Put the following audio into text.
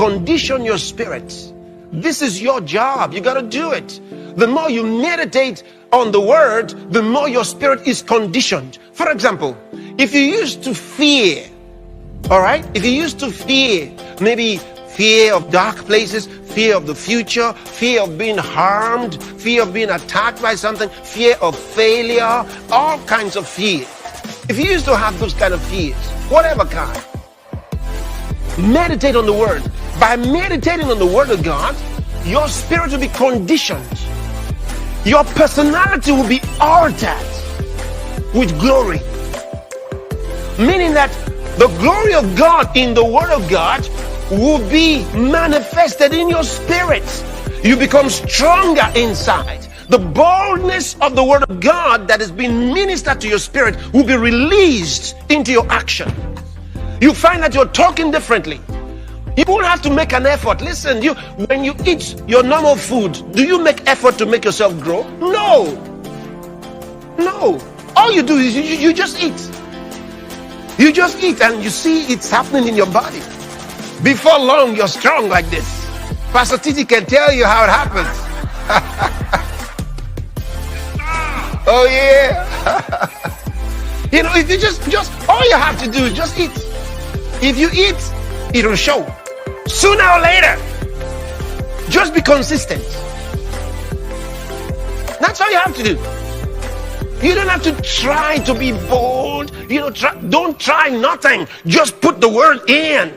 condition your spirit. This is your job. You got to do it. The more you meditate on the word, the more your spirit is conditioned. For example, if you used to fear, all right, if you used to fear, maybe fear of dark places, fear of the future, fear of being harmed, fear of being attacked by something, fear of failure, all kinds of fear. If you used to have those kind of fears, whatever kind, meditate on the word. By meditating on the word of God, your spirit will be conditioned. Your personality will be altered with glory. Meaning that the glory of God in the word of God will be manifested in your spirit. You become stronger inside. The boldness of the word of God that has been ministered to your spirit will be released into your action. You find that you're talking differently. You won't have to make an effort. Listen, when you eat your normal food, do you make effort to make yourself grow? No. All you do is you just eat. You just eat and you see it's happening in your body. Before long, you're strong like this. Pastor Titi can tell you how it happens. Oh yeah. If you just all you have to do is just eat. If you eat, it'll show. Sooner or later. Just be consistent. That's all you have to do. You don't have to try to be bold. Don't try nothing. Just put the word in.